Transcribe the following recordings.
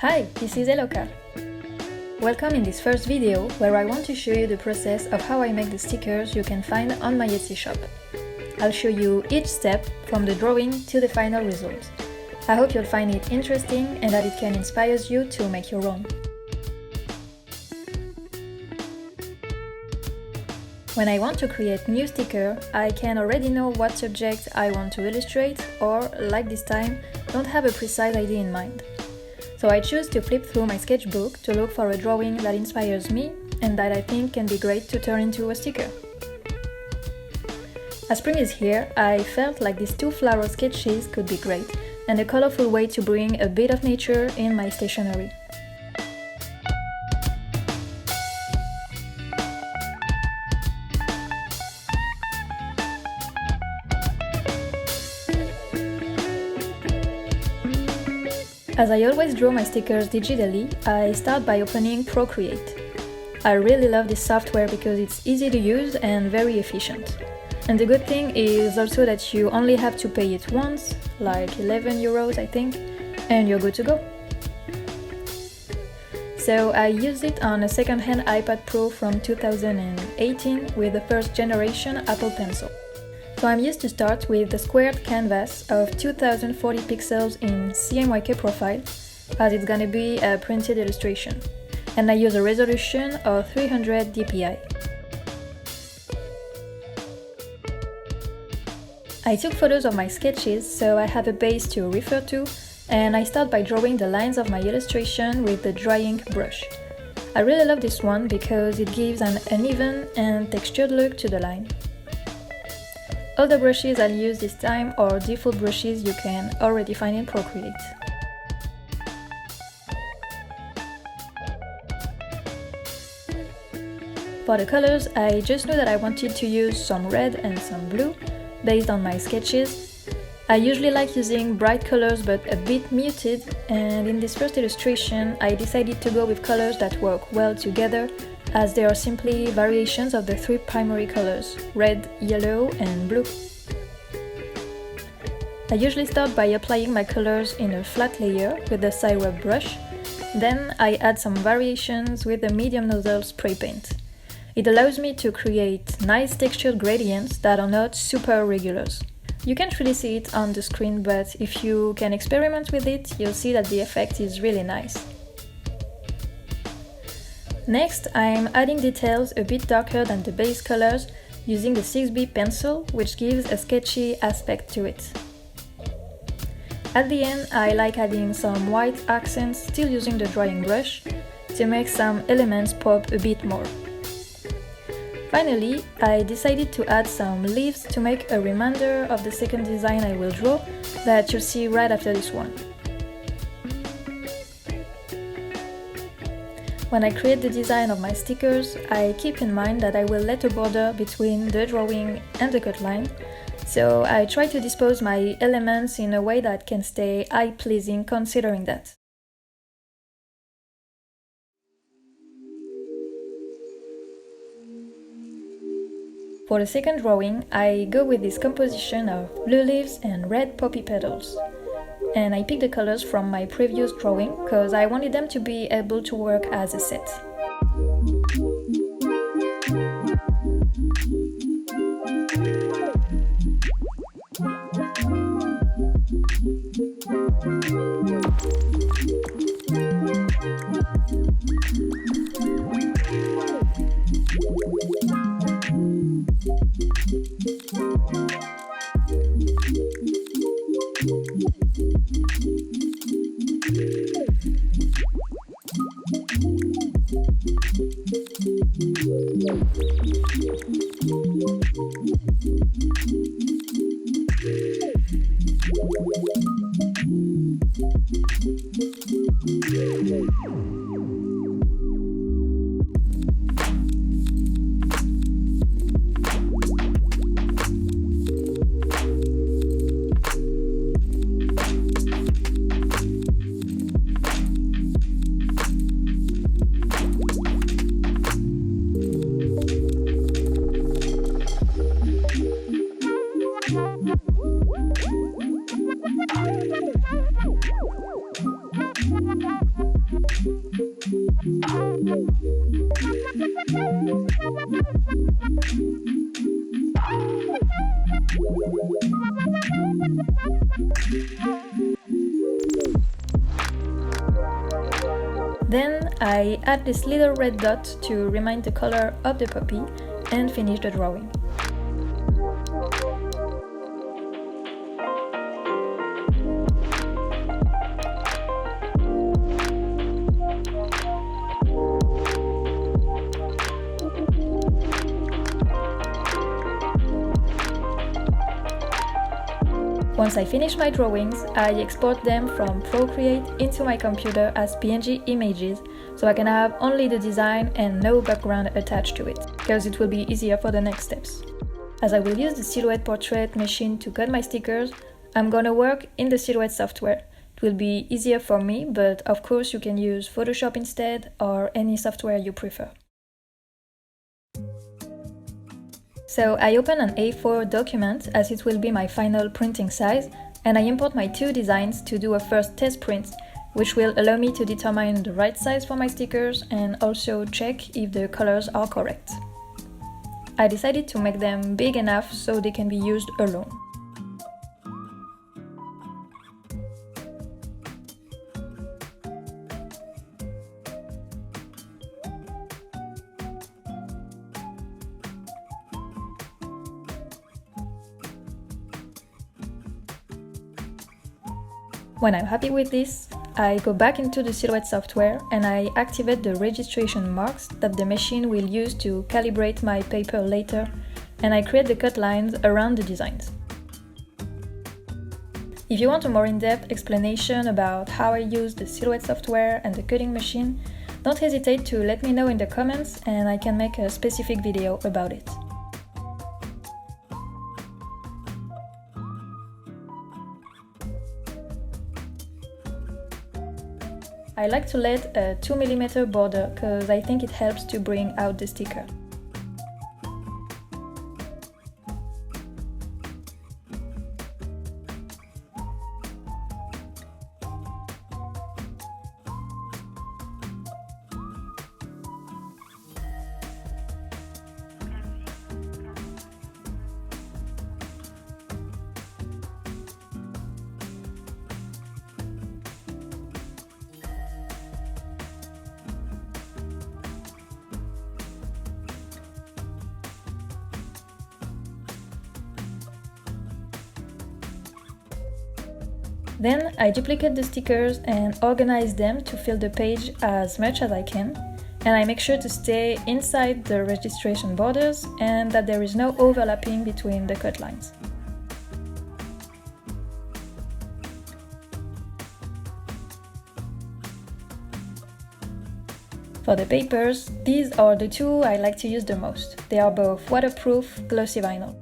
Hi, this is Eloka. Welcome in this first video where I want to show you the process of how I make the stickers you can find on my Etsy shop. I'll show you each step from the drawing to the final result. I hope you'll find it interesting and that it can inspire you to make your own. When I want to create new sticker, I can already know what subject I want to illustrate or, like this time, don't have a precise idea in mind. So I choose to flip through my sketchbook to look for a drawing that inspires me and that I think can be great to turn into a sticker. As spring is here, I felt like these two floral sketches could be great and a colorful way to bring a bit of nature in my stationery. As I always draw my stickers digitally, I start by opening Procreate. I really love this software because it's easy to use and very efficient. And the good thing is also that you only have to pay it once, like 11 euros I think, and you're good to go. So I use it on a second-hand iPad Pro from 2018 with the first generation Apple Pencil. So I'm used to start with the squared canvas of 2040 pixels in CMYK profile, as it's gonna be a printed illustration, and I use a resolution of 300 dpi. I took photos of my sketches so I have a base to refer to, and I start by drawing the lines of my illustration with the dry ink brush. I really love this one because it gives an uneven and textured look to the line. All the brushes I'll use this time are default brushes you can already find in Procreate. For the colors, I just knew that I wanted to use some red and some blue based on my sketches. I usually like using bright colors but a bit muted, and in this first illustration I decided to go with colors that work well together, as they are simply variations of the three primary colors, red, yellow and blue. I usually start by applying my colors in a flat layer with the syrup brush, then I add some variations with the medium nozzle spray paint. It allows me to create nice textured gradients that are not super regulars. You can't really see it on the screen, but if you can experiment with it, you'll see that the effect is really nice. Next, I'm adding details a bit darker than the base colors using the 6B pencil, which gives a sketchy aspect to it. At the end, I like adding some white accents, still using the drawing brush, to make some elements pop a bit more. Finally, I decided to add some leaves to make a reminder of the second design I will draw that you'll see right after this one. When I create the design of my stickers, I keep in mind that I will let a border between the drawing and the cut line, so I try to dispose my elements in a way that can stay eye-pleasing considering that. For the second drawing, I go with this composition of blue leaves and red poppy petals. And I picked the colors from my previous drawing because I wanted them to be able to work as a set. Then I add this little red dot to remind the color of the puppy and finish the drawing. Once I finish my drawings, I export them from Procreate into my computer as PNG images, so I can have only the design and no background attached to it, because it will be easier for the next steps. As I will use the Silhouette Portrait machine to cut my stickers, I'm gonna work in the Silhouette software. It will be easier for me, but of course you can use Photoshop instead or any software you prefer. So I open an A4 document as it will be my final printing size, and I import my two designs to do a first test print, which will allow me to determine the right size for my stickers and also check if the colors are correct. I decided to make them big enough so they can be used alone. When I'm happy with this, I go back into the Silhouette software and I activate the registration marks that the machine will use to calibrate my paper later, and I create the cut lines around the designs. If you want a more in-depth explanation about how I use the Silhouette software and the cutting machine, don't hesitate to let me know in the comments and I can make a specific video about it. I like to let a 2mm border because I think it helps to bring out the sticker. Then I duplicate the stickers and organize them to fill the page as much as I can, and I make sure to stay inside the registration borders and that there is no overlapping between the cut lines. For the papers, these are the two I like to use the most. They are both waterproof, glossy vinyl.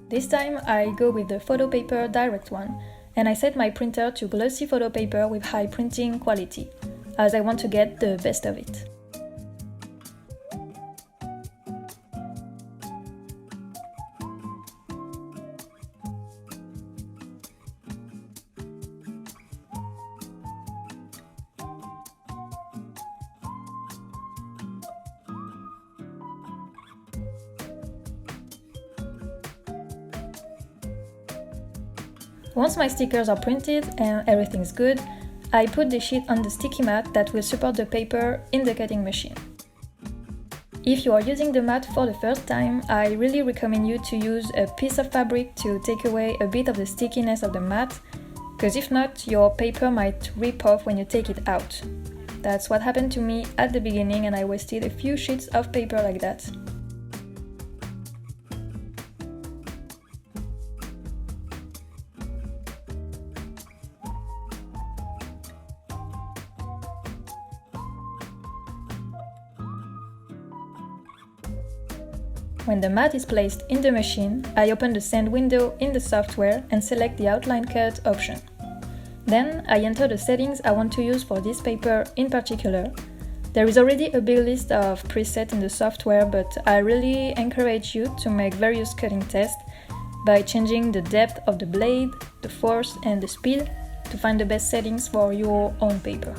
This time I go with the photo paper direct one, and I set my printer to glossy photo paper with high printing quality, as I want to get the best of it. Once my stickers are printed and everything's good, I put the sheet on the sticky mat that will support the paper in the cutting machine. If you are using the mat for the first time, I really recommend you to use a piece of fabric to take away a bit of the stickiness of the mat, because if not, your paper might rip off when you take it out. That's what happened to me at the beginning, and I wasted a few sheets of paper like that. When the mat is placed in the machine, I open the send window in the software and select the outline cut option. Then I enter the settings I want to use for this paper in particular. There is already a big list of presets in the software, but I really encourage you to make various cutting tests by changing the depth of the blade, the force and the speed, to find the best settings for your own paper.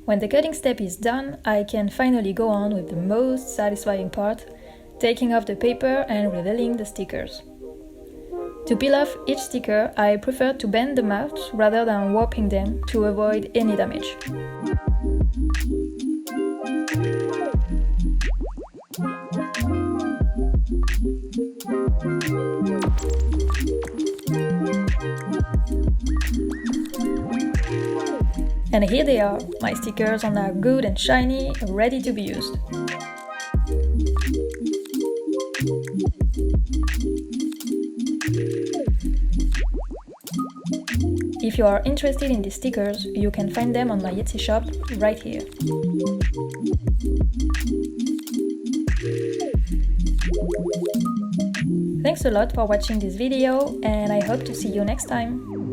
When the cutting step is done, I can finally go on with the most satisfying part, taking off the paper and revealing the stickers. To peel off each sticker, I prefer to bend the mouth rather than warping them to avoid any damage. And here they are, my stickers are now good and shiny, ready to be used. If you are interested in these stickers, you can find them on my Etsy shop right here. Thanks a lot for watching this video, and I hope to see you next time.